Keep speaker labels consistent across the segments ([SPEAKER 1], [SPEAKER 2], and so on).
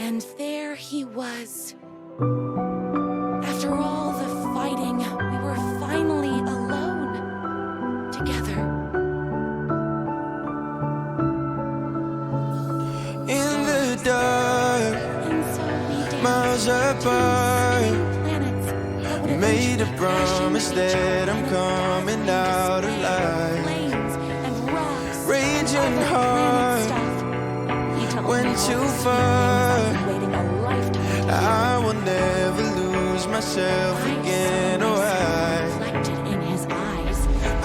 [SPEAKER 1] And there he was. After all the fighting, we were finally alone together.
[SPEAKER 2] In the dark, miles apart, made a promise that I'm coming out alive. Raging heart went too far. I will never lose myself again. Oh,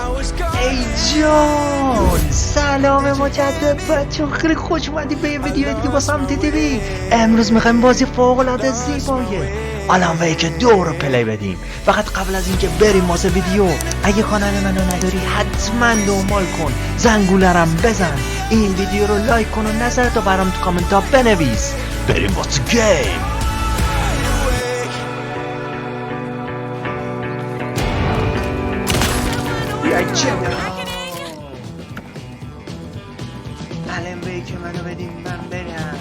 [SPEAKER 2] I was
[SPEAKER 3] ای جان سلام مجدد بچه‌ها، خیلی خوش اومدید به یه ویدیو دیگه با سمت تیوی. امروز میخوایم بازی فوق‌العاده زیبایه آلان ویک 2 رو پلی بدیم. فقط قبل از اینکه بریم واسه ویدیو، اگه کانال منو نداری حتما دنبال کن، زنگوله رم بزن، این ویدیو رو لایک کن و نظرتو برام تو کامنت ها بنویس. بریم واسه گیم. الان ویک منو بدیم من برم.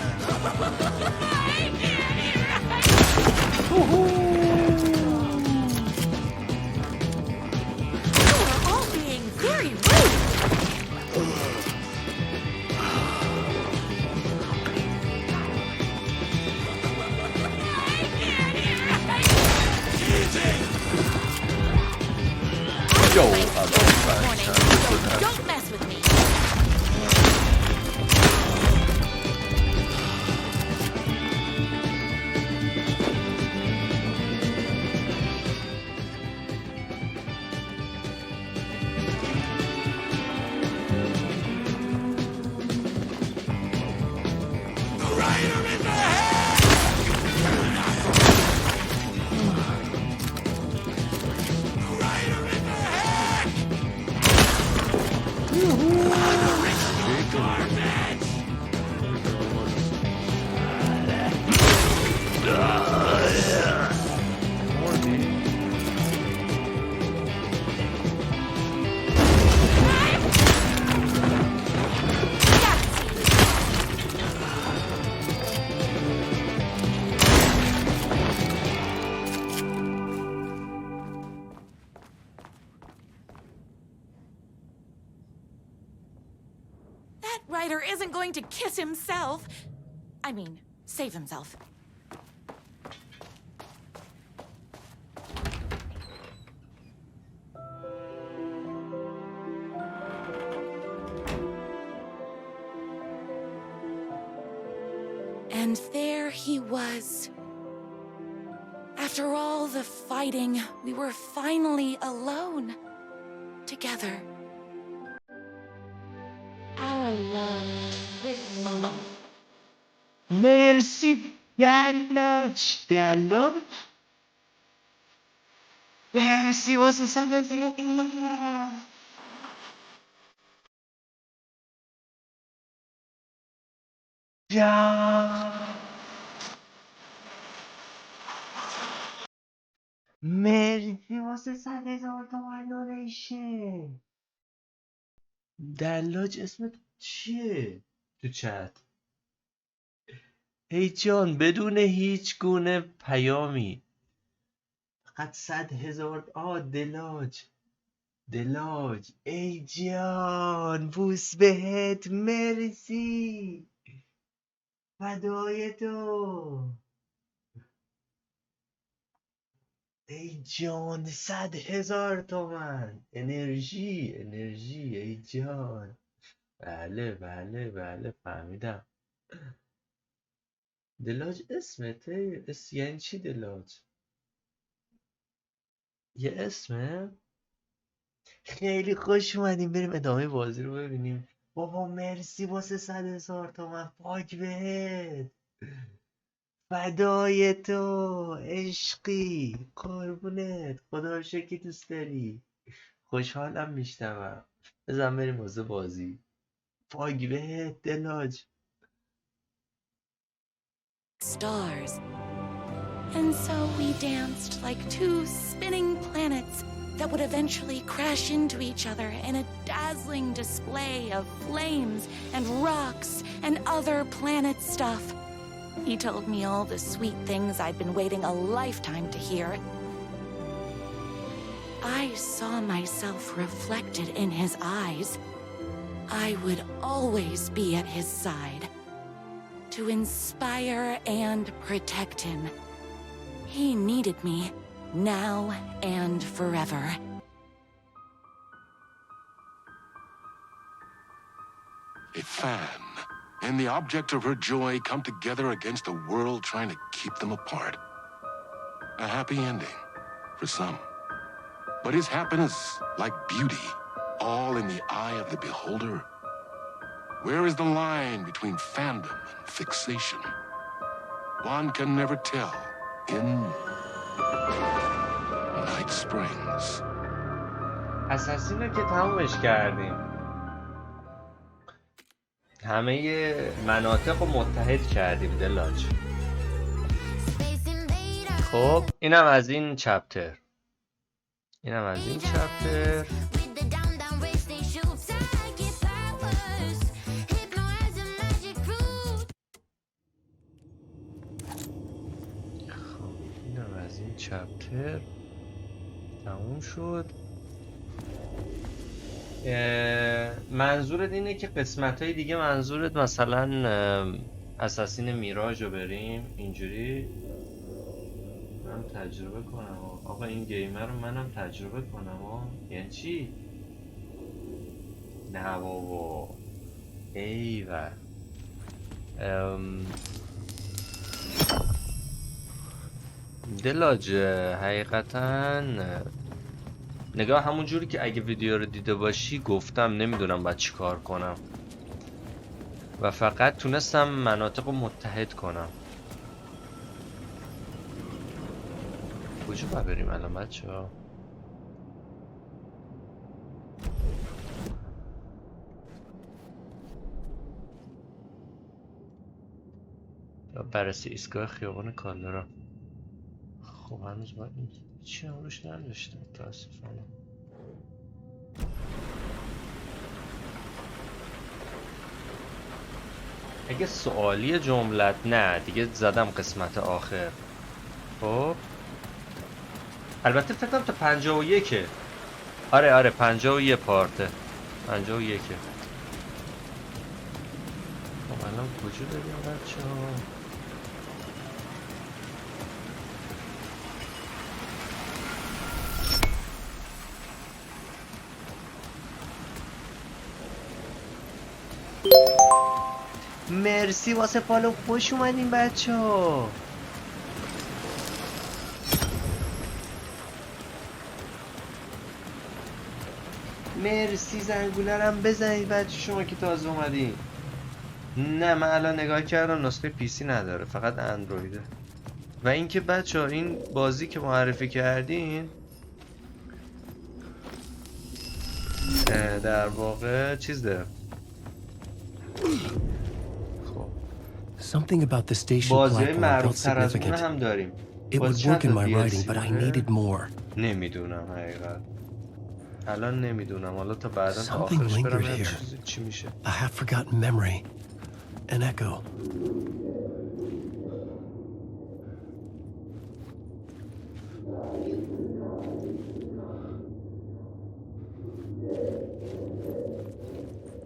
[SPEAKER 1] Don't mess with me. Ryder isn't going to kiss himself. I mean, save himself. And there he was. After all the fighting, we were finally alone together.
[SPEAKER 3] مرسی دلاش مرسی واسه سمت مرسی واسه 100,000 تومن دونیشن. دلاج اسمت چیه تو چت؟ ای جان بدون هیچ گونه پیامی، فقط 100,000. دلاج ای جان بوس بهت، مرسی فدای تو. ای جان 100,000 تومن انرژی ای جان. بله فهمیدم. دلاج اسمته؟ یعنی چی دلاج؟ یه اسمه؟ خیلی خوش اومدیم، بریم ادامه بازی رو ببینیم. بابا مرسی واسه 100,000 تومن، پاک بهت، فدای تو عشقی، قربونت، خدا رو شکر که دوست داری، خوشحالم میشنوم. بزن بریم واسه بازی، پاک بهت دلاج.
[SPEAKER 1] Stars. And so we danced like two spinning planets that would eventually crash into each other in a dazzling display of flames and rocks and other planet stuff. He told me all the sweet things I'd been waiting a lifetime to hear. I saw myself reflected in his eyes. I would always be at his side, to inspire and protect him. He needed me, now and forever.
[SPEAKER 4] A fan and the object of her joy come together against a world trying to keep them apart. A happy ending for some. But is happiness, like beauty, all in the eye of the beholder? Where is the line between fandom and fixation? One can never tell in Night Springs.
[SPEAKER 3] اساسین رو که تمومش کردیم. همه مناطق رو متحد کردیم دلاج. خب اینم از این چپتر. چپتر تموم شد. منظورت اینه که قسمت های دیگه منظورت مثلا اساسین میراج رو بریم اینجوری من تجربه کنم آقا این گیمر رو منم تجربه کنم یعنی چی؟ نه بابا ایوه دلاج حقیقتا نگاه همون جوری که اگه ویدیو رو دیده باشی گفتم نمیدونم باید چی کار کنم و فقط تونستم مناطق رو متحد کنم. کجا باید بریم الان بچه ها؟ بررسی ایستگاه خیابان کالدرا. خب هنوز باید این چی هم روش نداشته متاسفانه. اگه سوالی جملت نه دیگه زدم قسمت آخر. خب البته فکرم تا 51. آره 51 پارته 51. خب الان کجا بریم بچه ها؟ مرسی واسه فالو، خوش اومدین بچه ها. مرسی زنگوله رم بزنید بچه شما که تازه اومدین. نه من الان نگاه کردم نسخه پیسی نداره فقط اندرویده. و اینکه بچه ها این بازی که معرفی کردین در واقع چیز ده
[SPEAKER 5] Something about the station platform felt significant. It would work in my writing, but I needed more.
[SPEAKER 3] نمیدونم حقیقت. الان نمیدونم. حالا تا بعدا تا آخرش برم چی میشه.
[SPEAKER 5] A half-forgotten memory, an echo.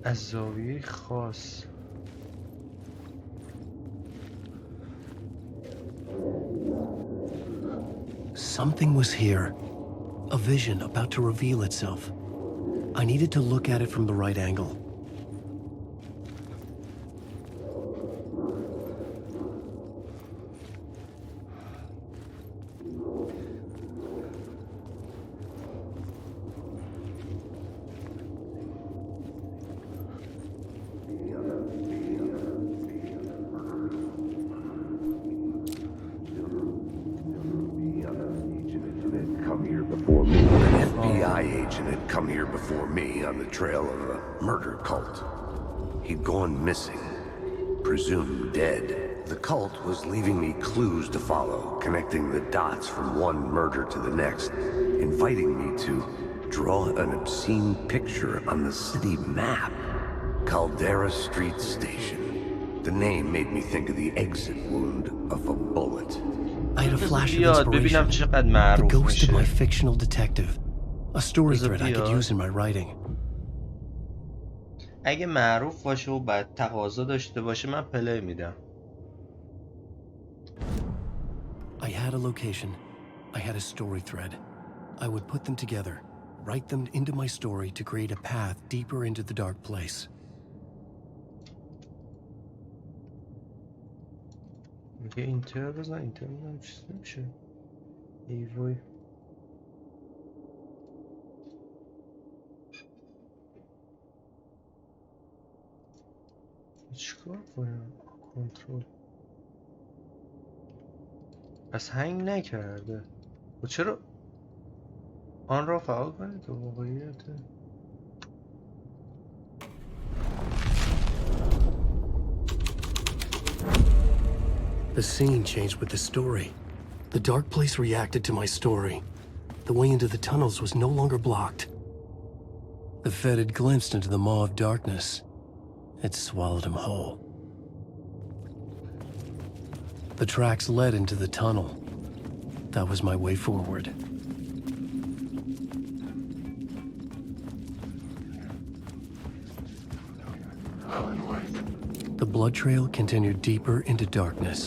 [SPEAKER 3] از زاویه خاص.
[SPEAKER 5] Something was here, a vision about to reveal itself. I needed to look at it from the right angle.
[SPEAKER 6] Trail of a murder cult. He'd gone missing, presumed dead. The cult was leaving me clues to follow, connecting the dots from one murder to the next, inviting me to draw an obscene picture on the city map. Caldera Street Station. The name made me think of the exit wound of a bullet.
[SPEAKER 5] I had a flash of
[SPEAKER 7] بیاد ببینم
[SPEAKER 5] inspiration.
[SPEAKER 7] چقدر
[SPEAKER 5] The
[SPEAKER 7] معروف
[SPEAKER 5] ghost of my
[SPEAKER 7] میشه.
[SPEAKER 5] fictional detective. A story thread I could
[SPEAKER 7] بیاد.
[SPEAKER 5] use in my writing.
[SPEAKER 7] اگه معروف باشه و بعد تقاضا داشته باشه من پلی میدم.
[SPEAKER 5] I had a location. I had a story thread. I would put them together, write them into my story to create a path deeper into the dark place.
[SPEAKER 7] میگه اینتر بزن اینتر بزن چیز نمیشه. ای وای. چیکار کنم؟ کنترل. پس هنگ نکرده. و چرا آن را فعال کنید و واقعیت.
[SPEAKER 5] The scene changed with the story. The dark place reacted to my story. The way into the tunnels was no longer blocked. The Fed had glimpsed into the maw of darkness. It swallowed him whole. The tracks led into the tunnel. That was my way forward. The blood trail continued deeper into darkness.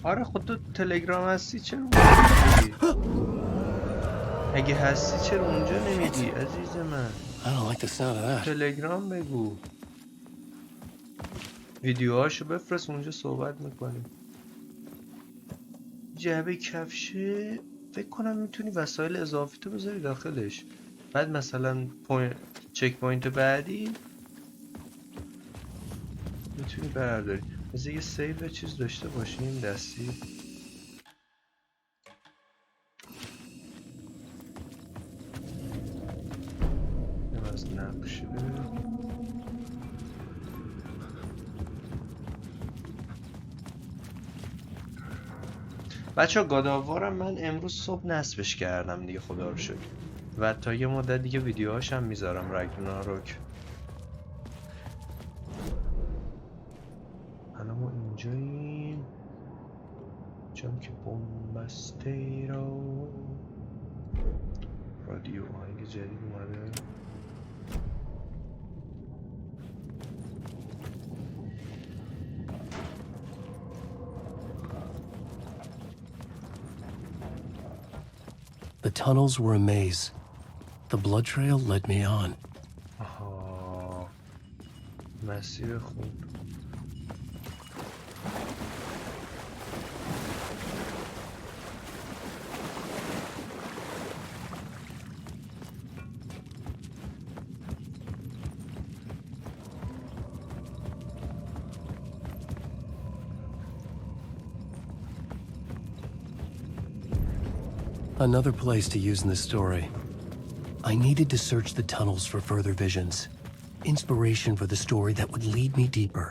[SPEAKER 7] آره خود تو تلگرام هستی چرا اونجا نمیدی؟ اگه هستی چرا اونجا نمیدی عزیز من؟
[SPEAKER 5] I don't like the sound of that.
[SPEAKER 7] تلگرام بگو ویدیوهاشو بفرست اونجا صحبت میکنیم. جعبه کفشه فکر کنم میتونی وسایل اضافی تو بذاری داخلش، بعد مثلا چک پوینت بعدی میتونی برداری. بذار یه سیو چیز داشته باشیم دستی. از نقشه بچه ها گاداوارم من امروز صبح نصبش کردم دیگه خدا رو شکر و تا یه مدت دیگه ویدیوهاش هم میذارم رگناروک. الان ما اینجاییم جام که بومبسته رو رادیو آهنگ جدید اومده.
[SPEAKER 5] The tunnels were a maze. The blood trail led me on.
[SPEAKER 7] آها مسیر خوب.
[SPEAKER 5] Another place to use in this story. I needed to search the tunnels for further visions. Inspiration for the story that would lead me deeper.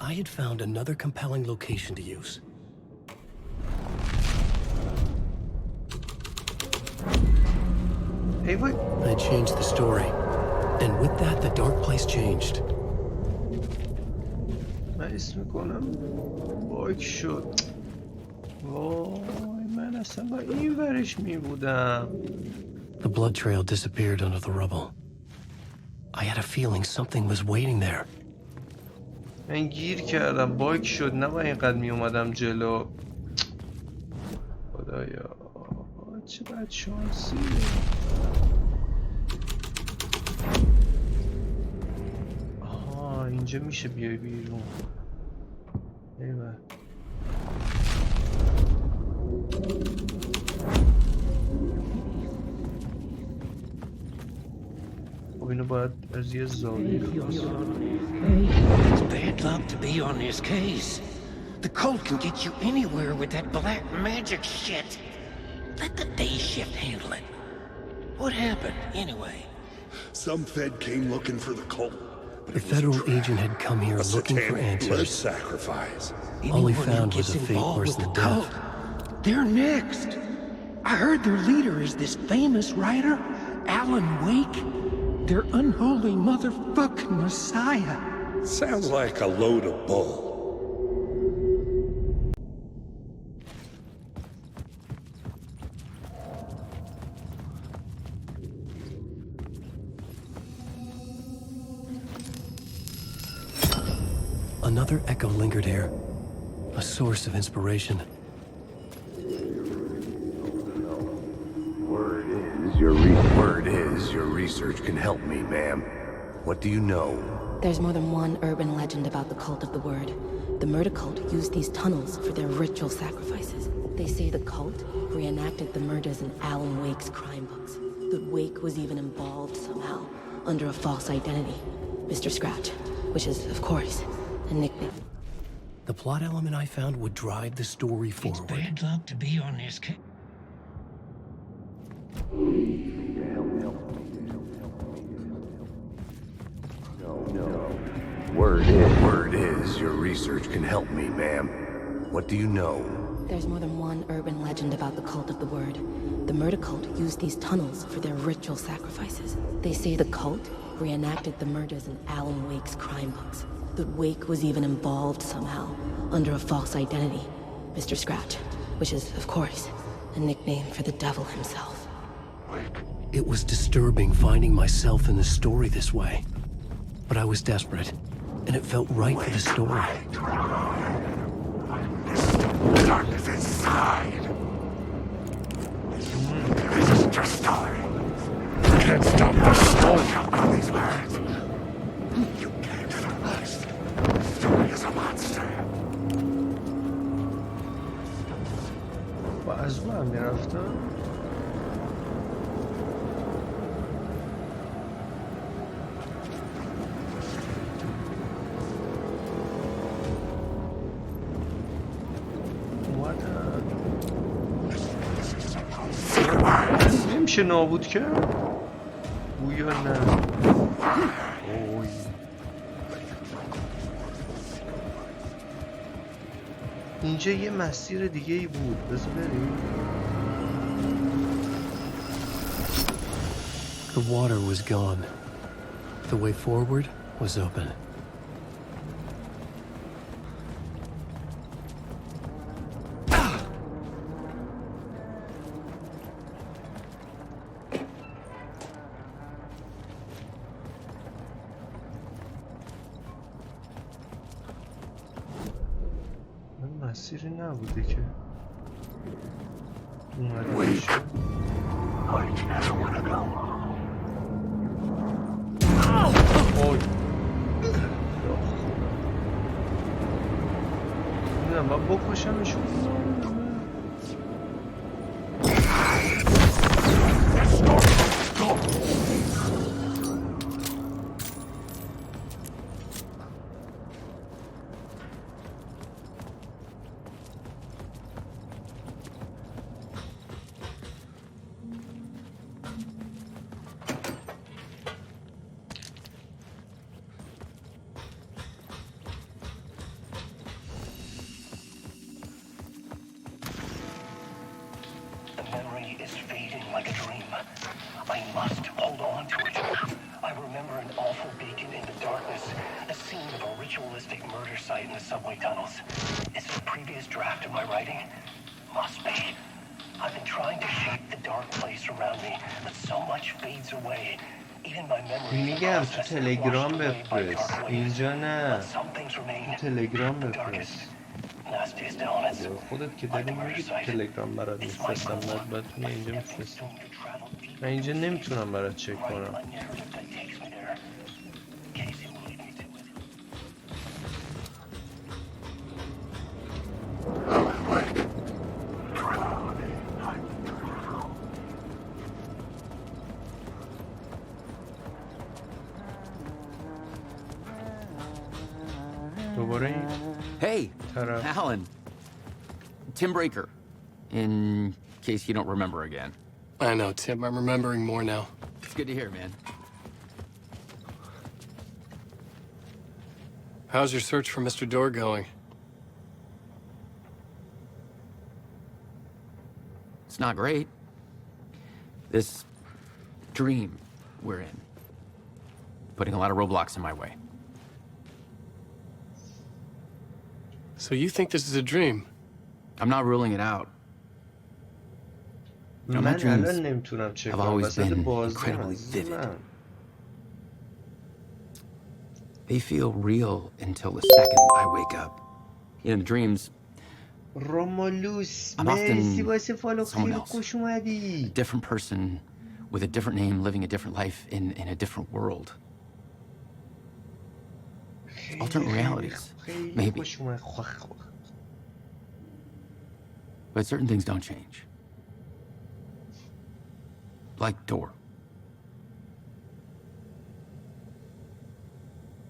[SPEAKER 5] I had found another compelling location to use.
[SPEAKER 7] Hey, wait.
[SPEAKER 5] I changed the story. And with that, the dark place changed.
[SPEAKER 7] من اسم میکنم باک شد. وای من اصلا با این ورش میبودم.
[SPEAKER 5] The blood trail disappeared under the rubble. I had a feeling something was waiting there.
[SPEAKER 7] من گیر کردم باک شد نباید اینقدر میومدم جلو. خدایا چه بد شانسی. آها اینجا میشه بیای بیرون. ایوه خب اینو باید از یه زاویه
[SPEAKER 8] It's bad luck to be on this case. The cult can get you anywhere with that black magic shit. Let the day shift handle it. What happened, anyway?
[SPEAKER 9] Some Fed came looking for the cult.
[SPEAKER 5] The federal agent had come here looking for answers.
[SPEAKER 9] Sacrifice.
[SPEAKER 5] All he
[SPEAKER 8] Anyone who
[SPEAKER 5] found was
[SPEAKER 8] gets
[SPEAKER 5] a fate
[SPEAKER 8] involved
[SPEAKER 5] worse
[SPEAKER 8] with
[SPEAKER 5] than
[SPEAKER 8] the
[SPEAKER 5] death.
[SPEAKER 8] cult, they're next. I heard their leader is this famous writer, Alan Wake. Their unholy motherfucking messiah.
[SPEAKER 9] Sounds like a load of bull.
[SPEAKER 5] Another echo lingered here, a source of inspiration.
[SPEAKER 6] Word is your research can help me, ma'am. What do you know?
[SPEAKER 10] There's more than one urban legend about the cult of the Word. The murder cult used these tunnels for their ritual sacrifices. They say the cult reenacted the murders in Alan Wake's crime books. That Wake was even involved somehow, under a false identity. Mr. Scratch, which is, of course, a nickname.
[SPEAKER 5] The plot element I found would drive the story forward.
[SPEAKER 8] It's bad luck to be on this case.
[SPEAKER 6] Word is your research can help me, ma'am. What do you know?
[SPEAKER 10] There's more than one urban legend about the cult of the Word. The murder cult used these tunnels for their ritual sacrifices. They say the cult reenacted the murders in Alan Wake's crime books. That Wake was even involved somehow, under a false identity. Mr. Scratch, which is, of course, a nickname for the devil himself.
[SPEAKER 5] It was disturbing finding myself in the story this way. But I was desperate, and it felt right for the story.
[SPEAKER 4] Darkness inside. This is your story. You can't stop the story on these words. You came for us. The story is a monster.
[SPEAKER 7] با از رو هم میرفتم. نمیشه نابود کرد؟ گویا نه. اوی. اینجا یه مسیر دیگه ای بود. بذار بریم.
[SPEAKER 5] The water was gone. The way forward was open.
[SPEAKER 7] مسیری نبوده که اومده باشه. اوی نمیدونم باید بکشمشون. میگم تو تلگرام بفرست. اینجا نه، تو تلگرام بفرست. خودت که داری میگی تو تلگرام برات میفرستم، باید اینجا میفرستم. من اینجا نمیتونم برات چک کنم.
[SPEAKER 11] Hey, Alan. Tim Breaker. In case you don't remember again.
[SPEAKER 5] I know, Tim. I'm remembering more now.
[SPEAKER 11] It's good to hear, man.
[SPEAKER 5] How's your search for Mr. Door going?
[SPEAKER 11] It's not great. This dream we're in, putting a lot of roadblocks in my way.
[SPEAKER 5] So you think this is a dream?
[SPEAKER 11] I'm not ruling it out. Now, my dreams have always been incredibly vivid. They feel real until the second I wake up. In the dreams, I'm often someone else. A different person with a different name, living a different life in a different world. Alternate realities, maybe. But certain things don't change. Like Door.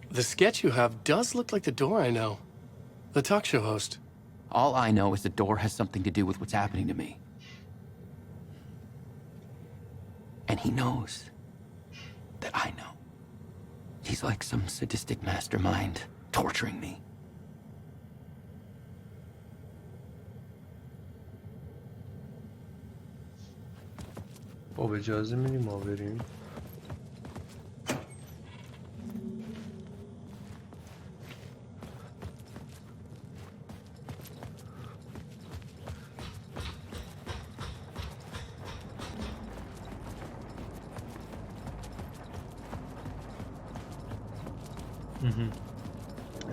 [SPEAKER 5] The sketch you have does look like the Door I know. The talk show host.
[SPEAKER 11] All I know is the Door has something to do with what's happening to me. And he knows that I know. He's like some sadistic mastermind torturing me.
[SPEAKER 7] خب اجازه میدیم ما بریم.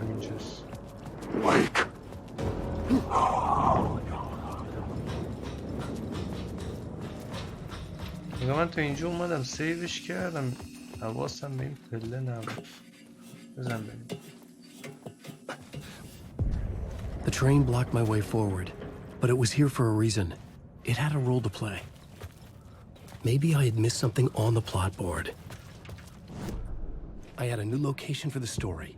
[SPEAKER 7] همینجاست. نگاه من تا اینجا اومدم سیوش کردم حواسم به این پله نبود. بزن بریم.
[SPEAKER 5] The train blocked my way forward, but it was here for a reason. It had a role to play. Maybe I had missed something on the plot board. I had a new location for the story.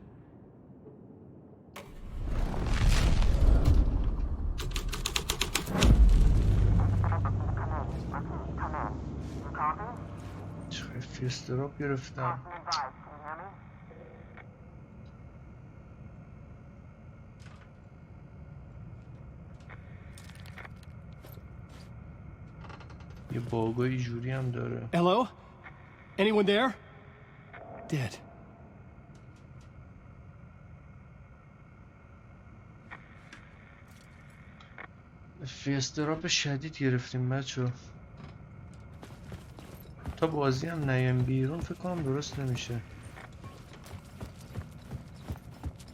[SPEAKER 7] چه استراب گرفتم. یه باگای جوری هم داره.
[SPEAKER 5] Hello? Anyone there? Dead.
[SPEAKER 7] استراب شدید گرفتیم بچه. تا بازی هم نیم بیرون فکر کنم درست نمیشه.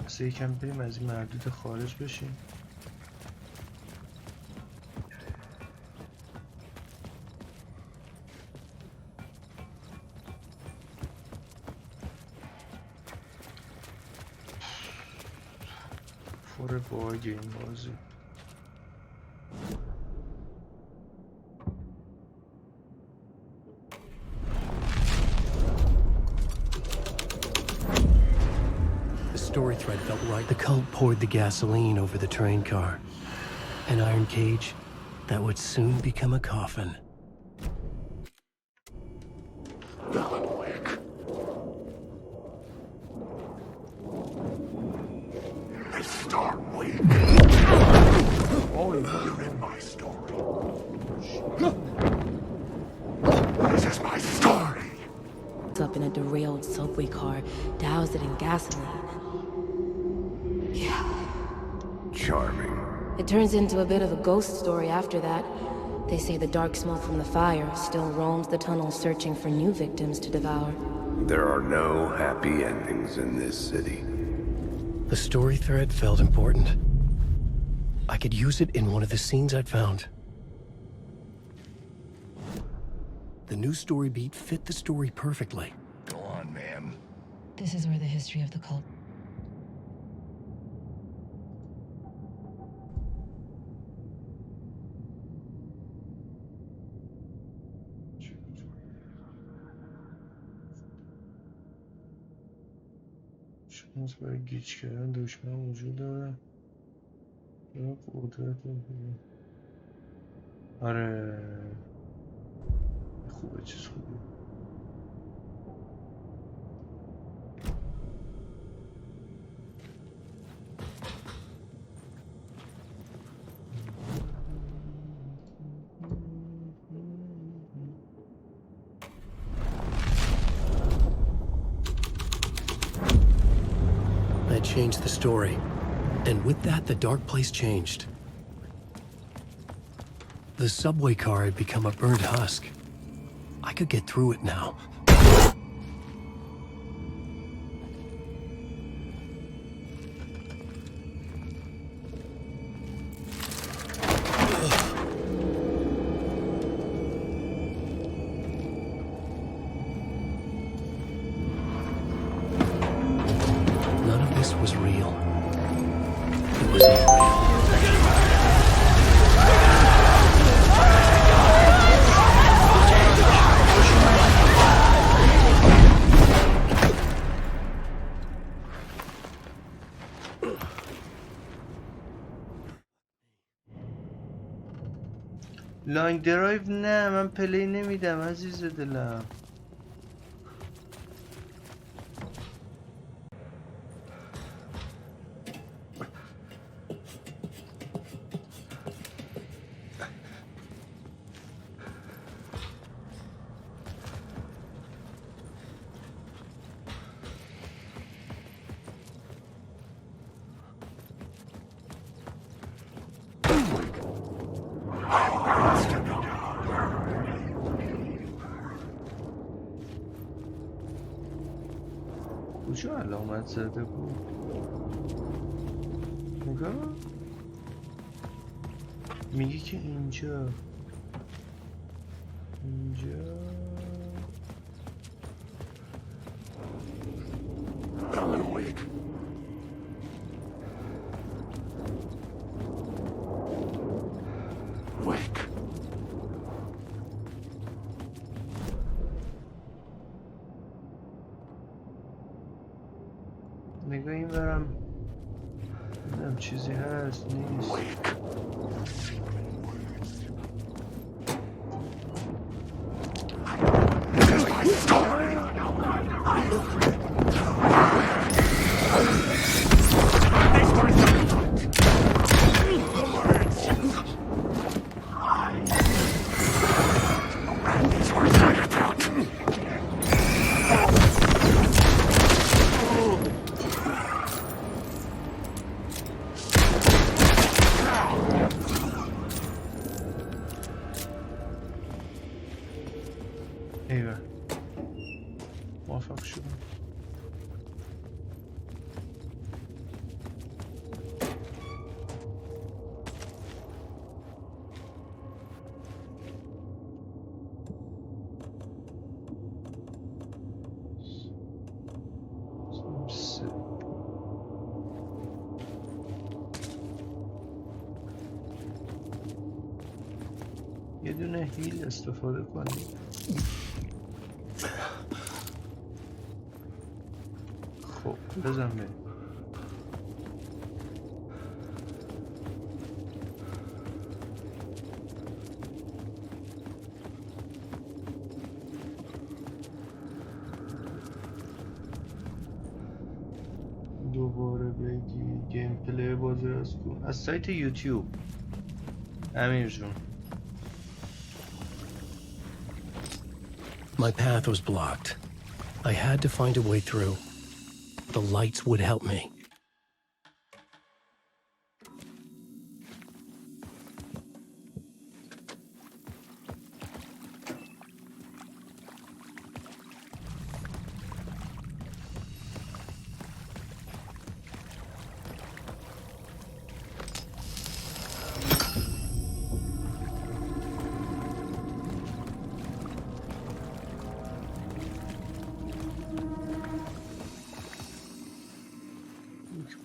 [SPEAKER 7] پس یکم بریم از این محدود خارج بشیم. فور باگ این بازی.
[SPEAKER 5] Story thread felt right. The cult poured the gasoline over the train car. An iron cage that would soon become a coffin.
[SPEAKER 4] They start weak.
[SPEAKER 7] Oh,
[SPEAKER 4] you're in my story. This is my story.
[SPEAKER 10] Up in a derailed subway car, doused it in gasoline. Yeah.
[SPEAKER 6] Charming.
[SPEAKER 10] It turns into a bit of a ghost story after that. They say the dark smoke from the fire still roams the tunnels searching for new victims to devour.
[SPEAKER 6] There are no happy endings in this city.
[SPEAKER 5] The story thread felt important. I could use it in one of the scenes I'd found. The new story beat fit the story perfectly.
[SPEAKER 4] Go on, man.
[SPEAKER 10] This is where the history of the cult.
[SPEAKER 7] شانس برای گیج کردن دشمن وجود داره. یا قدرت آره خوبه، چیز خوبه.
[SPEAKER 5] That changed the story. And with that, the dark place changed. The subway car had become a burnt husk. I could get through it now. None of this was real. It was all real.
[SPEAKER 7] لانگ درایو نه، من پلی نمیدم عزیز دلم. کجا علامت زده بود؟ نگاه میگه که اینجا
[SPEAKER 4] Alan Wake. Wake.
[SPEAKER 7] نگاه این برم ببینم چیزی هست نیست.
[SPEAKER 4] Wake.
[SPEAKER 7] ایوه موافق شدم. یه دونه هیل استفاده کنیم. خب بزن بریم. دوباره بگی گیم پلی بازی از سایت یوتیوب امیر جون.
[SPEAKER 5] My path was blocked. I had to find a way through. The lights would help me.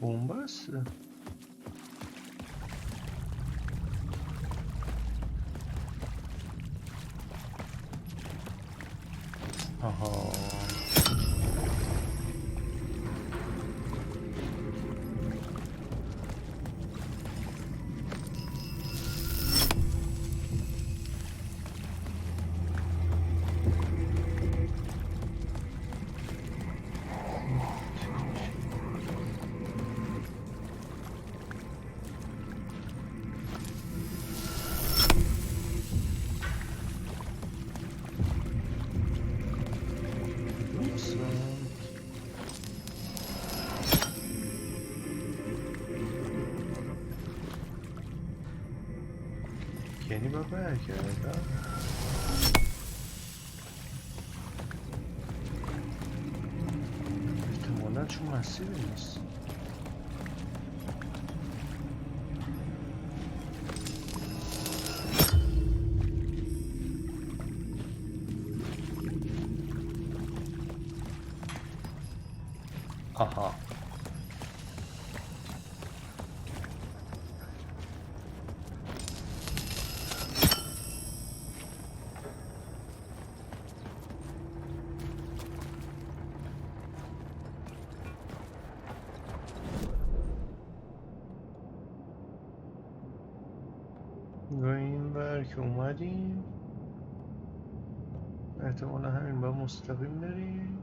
[SPEAKER 7] بومباسته. آها یعنی با برگردم احتمالا چون مسیری نیست. آها و این بر که اومدیم احتمالا همین با مستقیم بریم.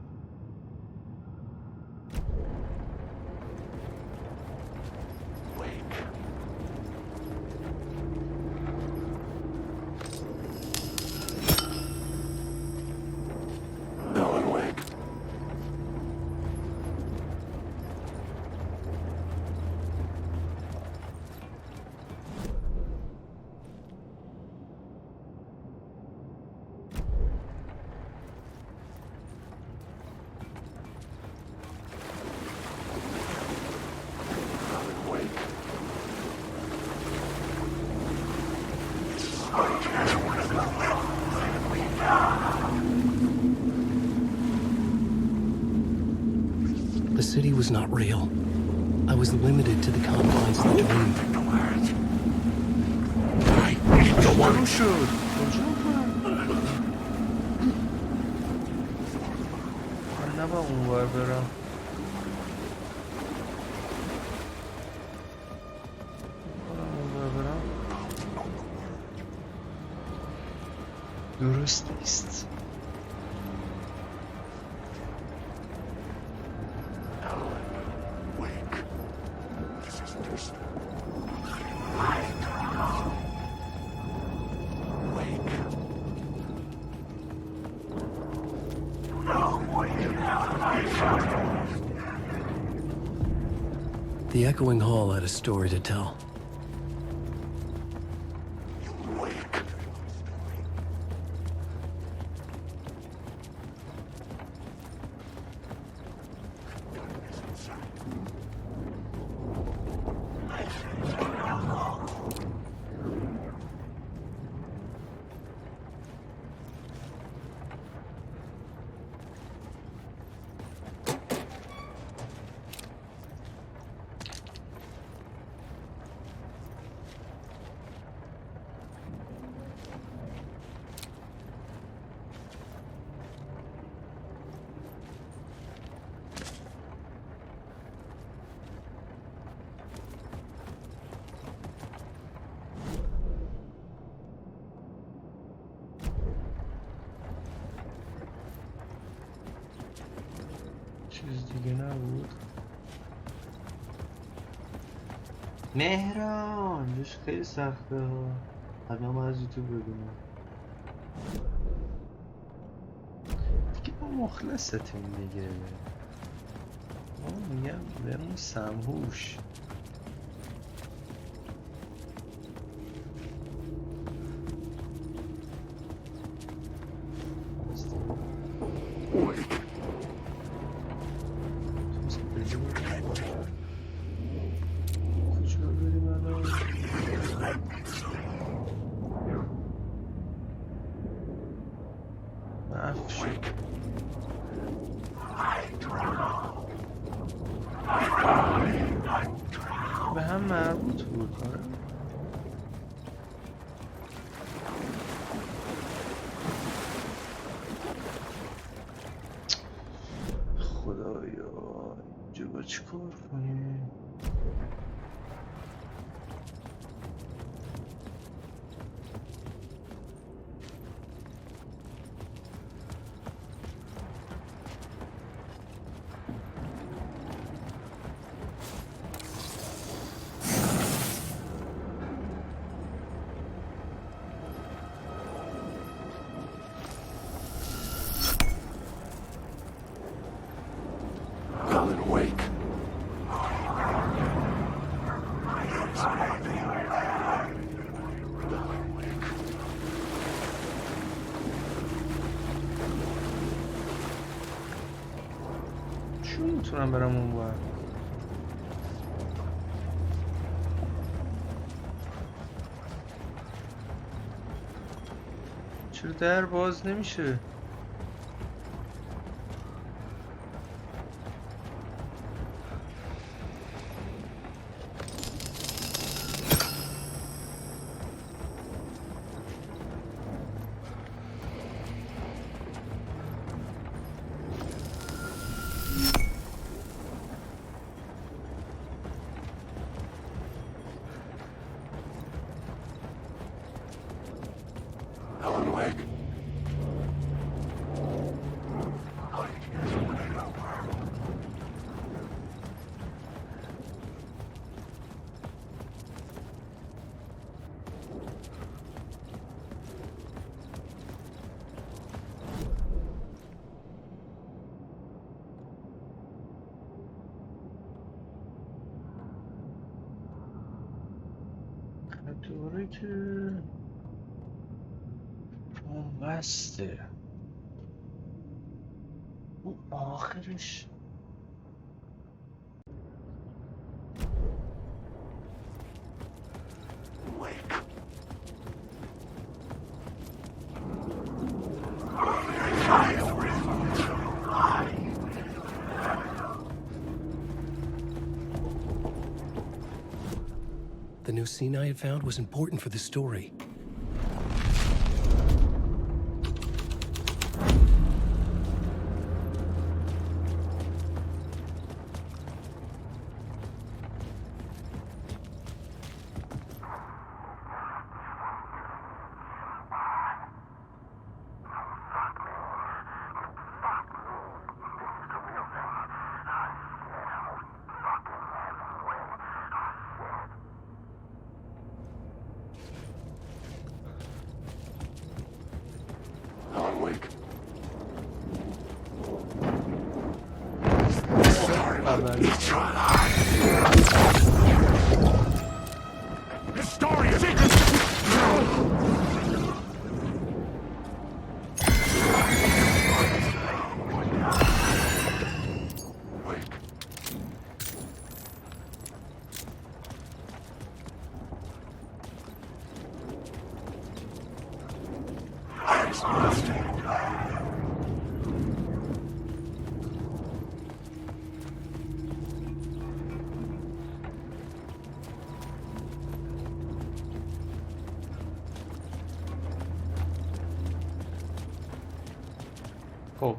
[SPEAKER 5] The city was not real. I was limited to the confines of the dream.
[SPEAKER 7] درست نیست.
[SPEAKER 5] The echoing hall had a story to tell.
[SPEAKER 7] چیز دیگه نبود. مهران جوش خیلی سخته ها. حتما ما از یوتیوب ببینم دیگه. ما مخلصتیم دیگه. ما میگم بهمون سمهوش. به هم مربوط بود. آره خدایا اینجا با چی کار کنیم؟
[SPEAKER 4] Alan, wake.
[SPEAKER 7] نمیتونم برم اون ور. چرا در باز نمیشه؟ دوره که اون بسته اون آخرش
[SPEAKER 5] The new scene I had found was important for the story.
[SPEAKER 7] خب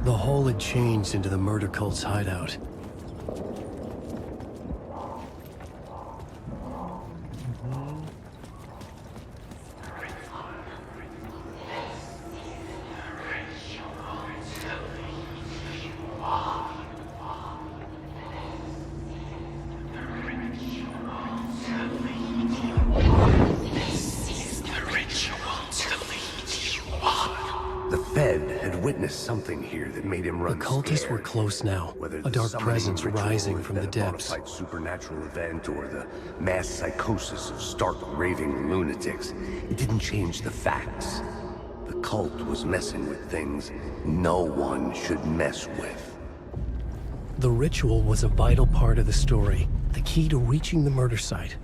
[SPEAKER 5] The hole had changed into the murder cult's hideout.
[SPEAKER 6] Something here that made him run.
[SPEAKER 5] The cultists
[SPEAKER 6] scared.
[SPEAKER 5] were close now,
[SPEAKER 6] Whether
[SPEAKER 5] a
[SPEAKER 6] the
[SPEAKER 5] dark
[SPEAKER 6] summoning
[SPEAKER 5] presence
[SPEAKER 6] ritual
[SPEAKER 5] rising from the
[SPEAKER 6] that
[SPEAKER 5] depths.
[SPEAKER 6] bona fide supernatural event or the mass psychosis of stark raving lunatics, it didn't change the facts. The cult was messing with things no one should mess with.
[SPEAKER 5] The ritual was a vital part of the story, the key to reaching the murder site.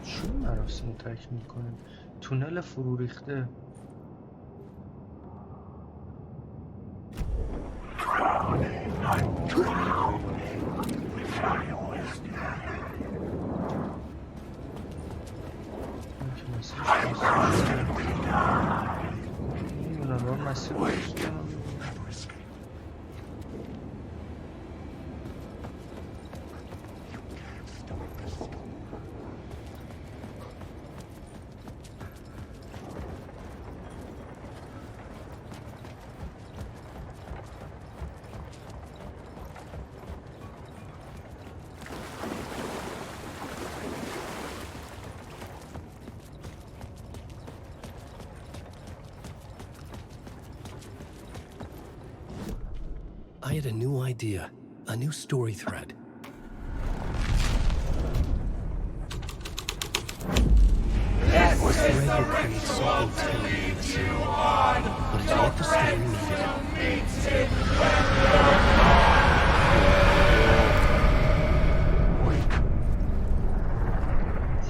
[SPEAKER 7] چون مراسم رو تکمیل کنیم؟ تونل فرو ریخته. مسیر
[SPEAKER 5] I had a new idea, a new story thread.
[SPEAKER 2] This
[SPEAKER 5] A
[SPEAKER 2] is
[SPEAKER 5] thread
[SPEAKER 2] the
[SPEAKER 5] that creates
[SPEAKER 2] ritual
[SPEAKER 5] something
[SPEAKER 2] to
[SPEAKER 5] tender
[SPEAKER 2] lead
[SPEAKER 5] and
[SPEAKER 2] you
[SPEAKER 5] simple,
[SPEAKER 2] on.
[SPEAKER 5] but it's what the story needed.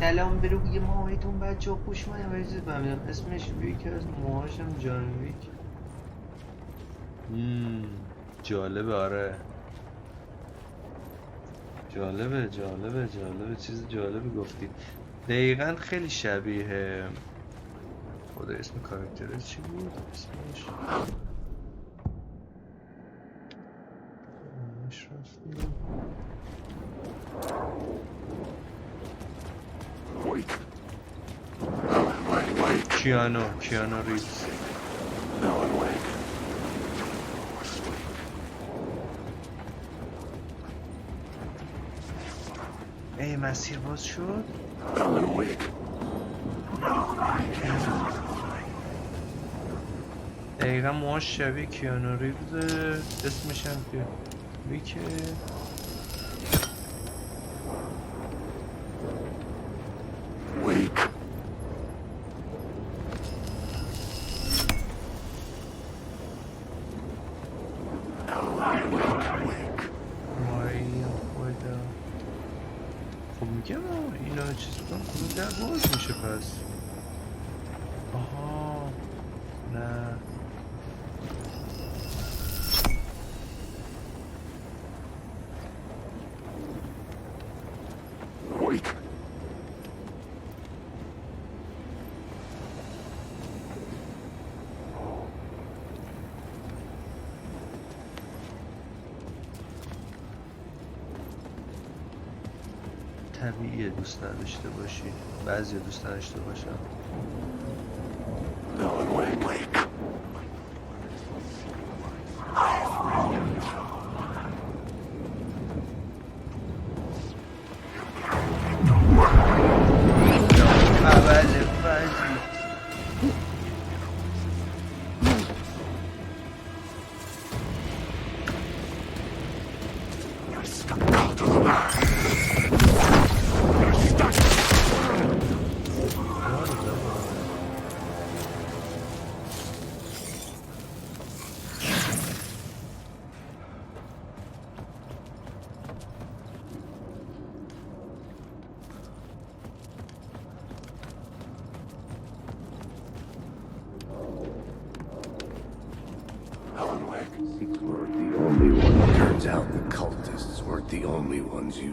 [SPEAKER 7] سلام به روی ماهتون بچه ها، خوش اومدین. ولی چیز فهمیدم اسمش ویک از موهاشم جان ویک. جالبه. آره جالبه چیز جالبی گفتی. دقیقا خیلی شبیه. خدا اسم کاراکتره چی بود؟ اسمش رفتیم. کیانو ریوز. ای مسیر باز شد. دقیقا موهاش شبیه کیانو ریوزه. اسمش هم که ویکه. اینا چیز بودم کدوم در باز میشه پس. آها نه طبیعیه دوست نداشته باشی، بعضی دوست نداشته باشن.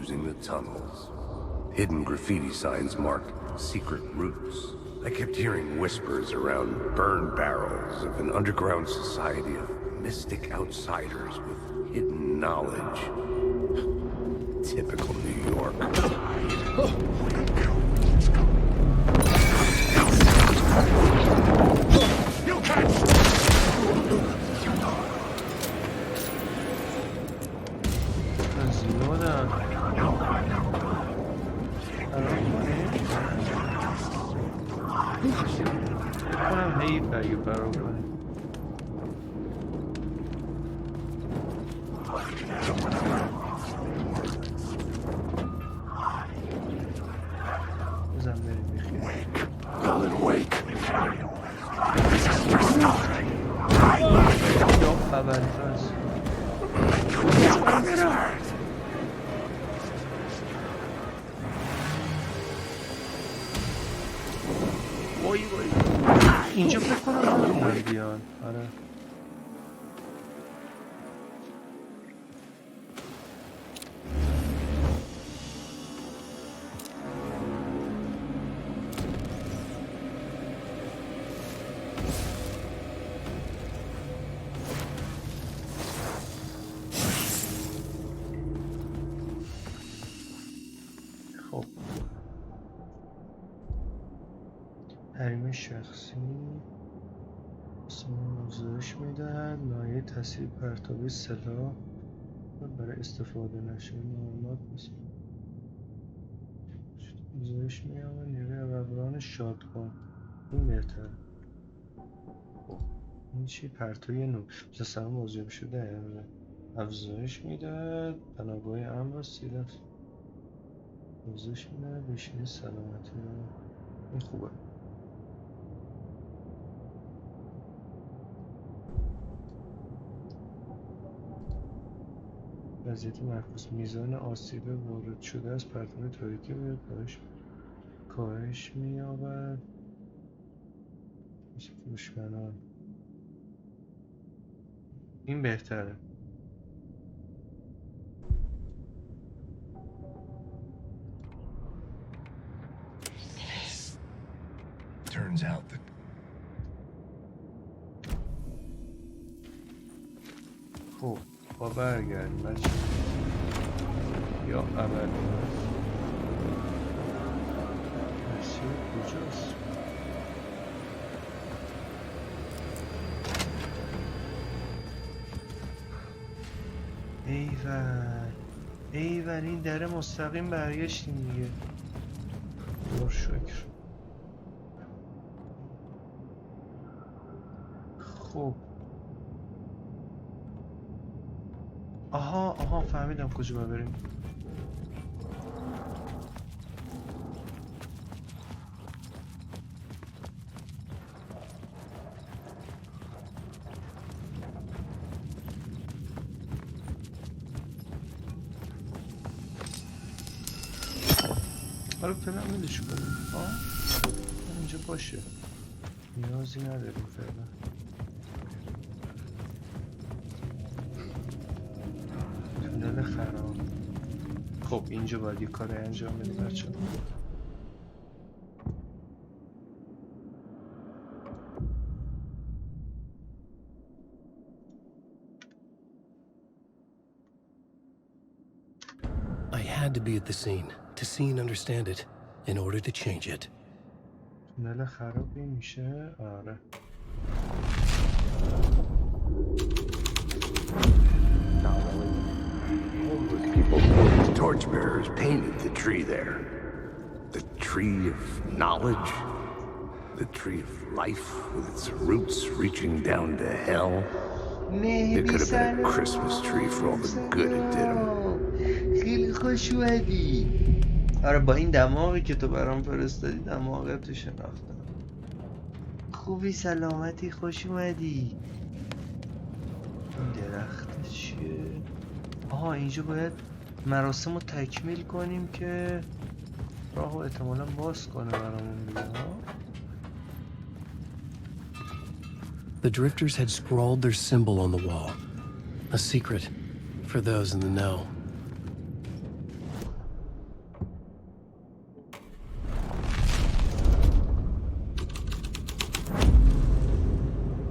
[SPEAKER 6] Using the tunnels. Hidden graffiti signs marked secret routes. I kept hearing whispers around burned barrels of an underground society of mystic outsiders with hidden knowledge. Typical New York. You can't!
[SPEAKER 7] اگه فرار کنی بزن بریم بخیر. Alan, wake. This is your story. ابوالفضل وای وای اینجا فکر کنم نتونن بیان. آره حریم شخصی اسم افزایش میدهد مایه تاثیر پرتابی سلاح برای استفاده نشه معلومات افزایش می‌یابد نیروی ابران شادکام این بهتره. این چی پرتوی نو مثلا موضوع شده افزایش میدهد پناهگاه امن را سیده افزایش میدهد بیشتری سلامتی این خوبه. وضعیت معکوس میزان آسیب وارد شده از پرتاب تاریکی به کاهش می‌یابد. دشمنان این بهتره.
[SPEAKER 6] Turns out that
[SPEAKER 7] خب با برگردیم بچه یا اول مرسی کجاست ایول این در مستقیم برگشتیم دیگه. خدا شکر. خب آها فهمیدم کجا بریم. حالا فعلا میلش کنیم. اینجا باشه نیازی نداریم فعلا. تونل خراب. خب اینجا باید یه کار انجام بدیم بچه.
[SPEAKER 5] I had to be at the scene to see and understand it in order to change it.
[SPEAKER 7] تونل خرابی میشه. آره
[SPEAKER 6] the torchbearers painted the tree there. The tree of knowledge. The tree of life with its roots reaching down to hell. It could have been a Christmas tree for all the good it did them.
[SPEAKER 7] خیلی خوش اومدی. آره با این دماغی که تو برام فرستادی دماغت تو شناختم. خوبی سلامتی خوش اومدی. این درخت چیه؟ آها اینجا باید مراسم رو تکمیل کنیم که راهو احتمالا باز کنه برامون دیگه.
[SPEAKER 5] The drifters had scrawled their symbol on the wall. A secret for those in the know.